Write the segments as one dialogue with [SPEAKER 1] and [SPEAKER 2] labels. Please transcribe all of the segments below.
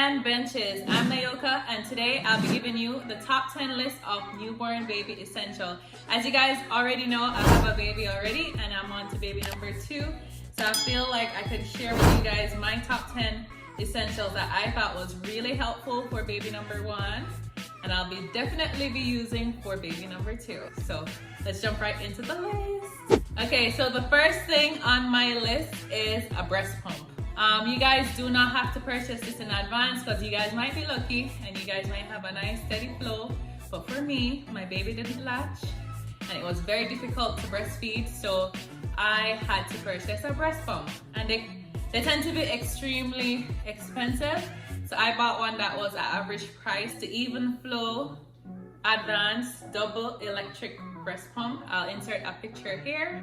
[SPEAKER 1] and benches. I'm Nayoka, and today I'll be giving you the top 10 list of newborn baby essential. As you guys already know, I have a baby already and I'm on to baby number 2. So I feel like I could share with you guys my top 10 essentials that I thought was really helpful for baby number 1, and I'll be definitely be using for baby number 2. So let's jump right into the list. Okay, so the first thing on my list is a breast pump. You guys do not have to purchase this in advance because you guys might be lucky and you guys might have a nice steady flow. But for me, my baby didn't latch and it was very difficult to breastfeed, so I had to purchase a breast pump, and they tend to be extremely expensive. So I bought one that was at average price, the Even Flow Advanced Double Electric Breast Pump. I'll insert a picture here.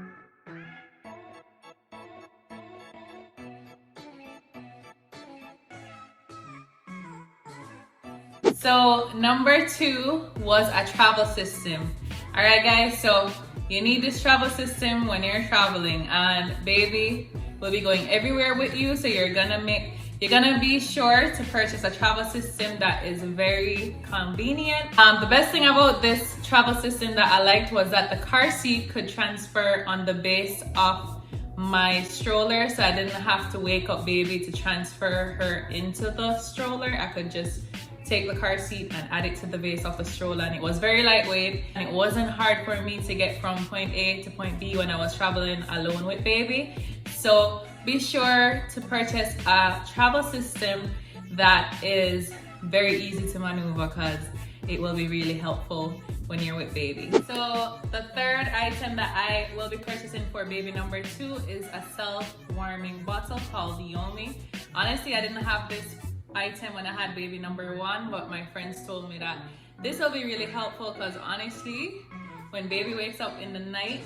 [SPEAKER 1] So number 2 was a travel system. All right guys, so you need this travel system when you're traveling, and baby will be going everywhere with you, so you're gonna be sure to purchase a travel system that is very convenient. The best thing about this travel system that I liked was that the car seat could transfer on the base of my stroller, so I didn't have to wake up baby to transfer her into the stroller. I could just take the car seat and add it to the base of the stroller, and it was very lightweight, and it wasn't hard for me to get from point A to point B when I was traveling alone with baby. So be sure to purchase a travel system that is very easy to maneuver, because it will be really helpful when you're with baby. So the third item that I will be purchasing for baby number 2 is a self-warming bottle called Yomi. Honestly, I didn't have this item when I had baby number 1, but my friends told me that this will be really helpful, because honestly, when baby wakes up in the night,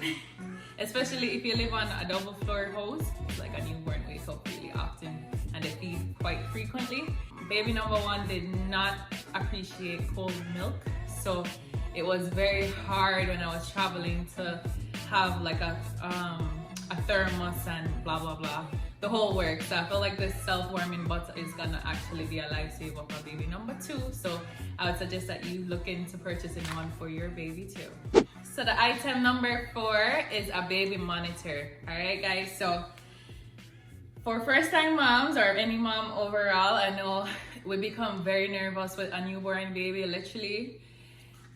[SPEAKER 1] especially if you live on a double floor house, it's like a newborn wakes up really often and they feed quite frequently. Baby number 1 did not appreciate cold milk, so it was very hard when I was traveling to have like a thermos and blah blah blah, the whole works. So I feel like this self-warming bottle is gonna actually be a lifesaver for baby number 2. So I would suggest that you look into purchasing one for your baby too. So the item number 4 is a baby monitor. All right guys, so for first-time moms or any mom overall, I know we become very nervous with a newborn baby. Literally,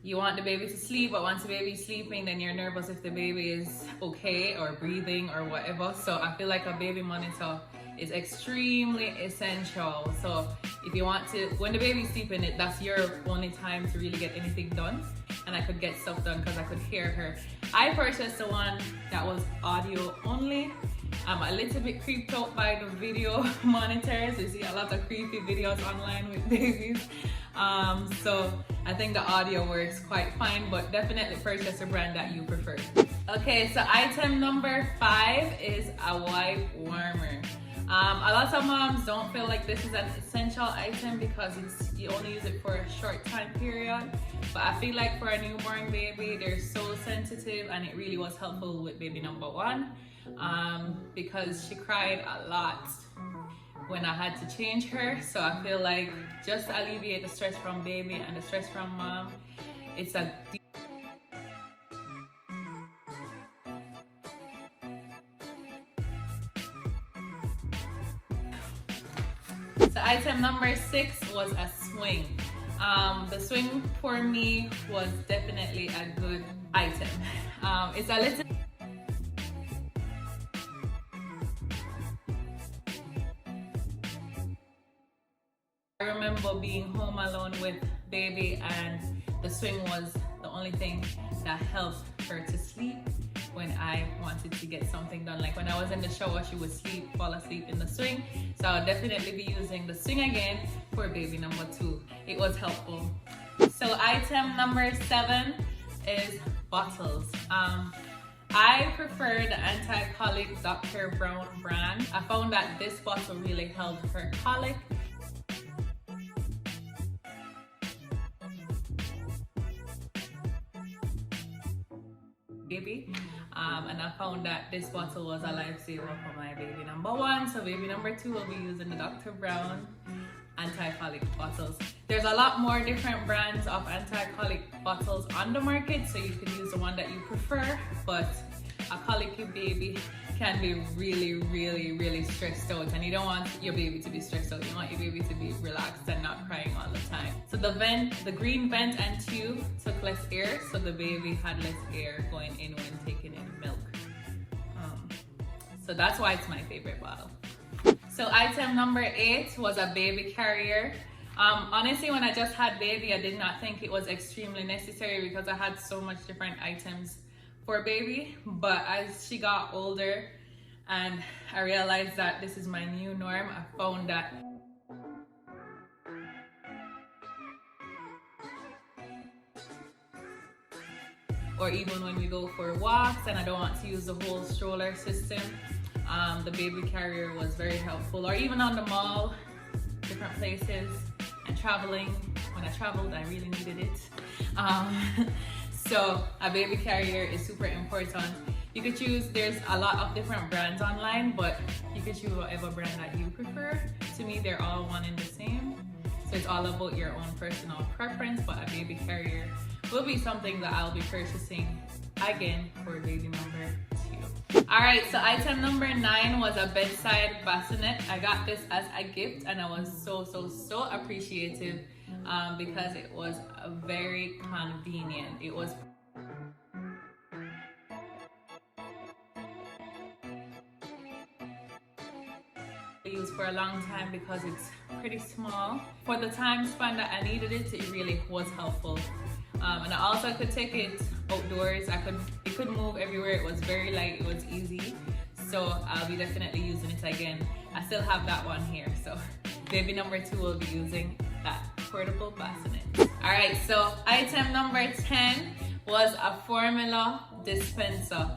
[SPEAKER 1] you want the baby to sleep, but once the baby is sleeping, then you're nervous if the baby is okay or breathing or whatever. So I feel like a baby monitor is extremely essential. So if you want to, when the baby's sleeping, that's your only time to really get anything done. And I could get stuff done because I could hear her. I purchased the one that was audio only. I'm a little bit creeped out by the video monitors. You see a lot of creepy videos online with babies. So I think the audio works quite fine, but definitely purchase a brand that you prefer. Okay, so item number 5 is a wipe warmer. A lot of moms don't feel like this is an essential item because you only use it for a short time period. But I feel like for a newborn baby, they're so sensitive, and it really was helpful with baby number 1 because she cried a lot when I had to change her. So I feel like just to alleviate the stress from baby and the stress from mom, it's a So item number 6 was a swing. The swing for me was definitely a good item. It's a little I remember being home alone with baby, and the swing was the only thing that helped her to sleep when I wanted to get something done. Like when I was in the shower, she would fall asleep in the swing. So I'll definitely be using the swing again for baby number 2. It was helpful. So item number 7 is bottles. I prefer the anti-colic Dr. Brown brand. I found that this bottle really helped her colic. Baby, and I found that this bottle was a lifesaver for my baby number 1. So baby number 2 will be using the Dr. Brown anti-colic bottles. There's a lot more different brands of anti-colic bottles on the market, so you can use the one that you prefer, but a colicky baby can be really stressed out, and you don't want your baby to be stressed out. You want your baby to be relaxed and not crying all the time. So the green vent and tube took less air, so the baby had less air going in when taking in milk. So that's why it's my favorite bottle. So item number 8 was a baby carrier. Honestly, when I just had baby, I did not think it was extremely necessary because I had so much different items for baby. But as she got older and I realized that this is my new norm, I found that or even when we go for walks and I don't want to use the whole stroller system, the baby carrier was very helpful. Or even on the mall, different places, and traveling. When I traveled, I really needed it. So a baby carrier is super important. You could choose, there's a lot of different brands online, but you could choose whatever brand that you prefer. To me, they're all one and the same. So it's all about your own personal preference, but a baby carrier will be something that I'll be purchasing again for baby number 2. Alright, so item number 9 was a bedside bassinet. I got this as a gift and I was so appreciative because it was very convenient. It was used for a long time because it's pretty small. For the time span that I needed it, it really was helpful. And I also could take it outdoors. It could move everywhere. It was very light, it was easy. So I'll be definitely using it again. I still have that one here. So baby number 2 will be using that portable bassinet. All right, so item number 10 was a formula dispenser.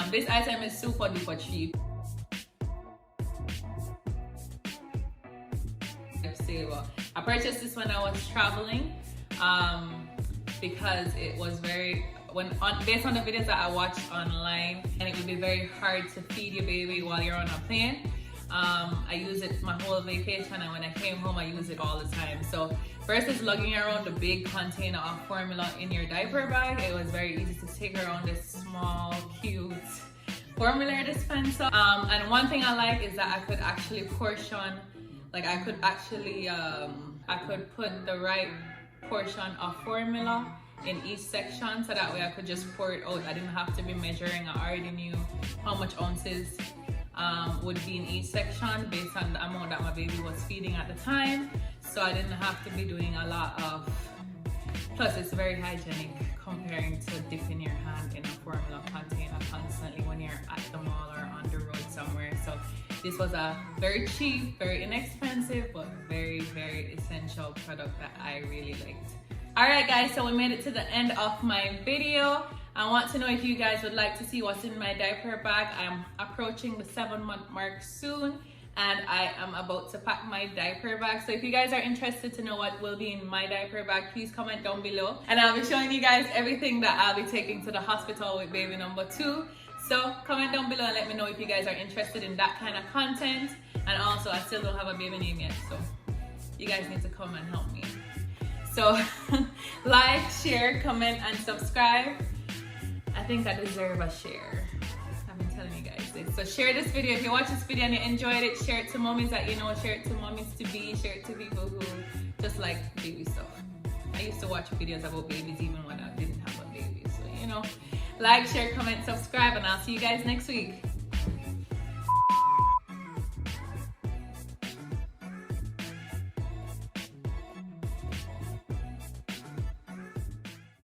[SPEAKER 1] This item is super duper cheap. I purchased this when I was traveling because it was based on the videos that I watched online, and it would be very hard to feed your baby while you're on a plane. I used it my whole vacation, and when I came home I used it all the time. So versus lugging around a big container of formula in your diaper bag, it was very easy to take around this small cute formula dispenser. And one thing I like is that I could actually portion, like I could actually I could put the right portion of formula in each section, so that way I could just pour it out. I didn't have to be measuring. I already knew how much ounces would be in each section based on the amount that my baby was feeding at the time. So I didn't have to be doing a lot of, plus it's very hygienic comparing to dipping your hand in a formula container constantly when you're at the mall or on the road somewhere. So this was a very cheap, very inexpensive, but very essential product that I really liked. Alright guys, so we made it to the end of my video. I want to know if you guys would like to see what's in my diaper bag. I'm approaching the 7-month mark soon, and I am about to pack my diaper bag. So if you guys are interested to know what will be in my diaper bag, please comment down below. And I'll be showing you guys everything that I'll be taking to the hospital with baby number 2. So comment down below and let me know if you guys are interested in that kind of content. And also, I still don't have a baby name yet, so you guys need to come and help me. So like, share, comment, and subscribe. I think I deserve a share. I've been telling you guys this. So share this video. If you watch this video and you enjoyed it, share it to mommies that you know, share it to mommies to be, share it to people who just like baby stuff. I used to watch videos about babies even when I didn't have a baby. So, you know, like, share, comment, subscribe, and I'll see you guys next week.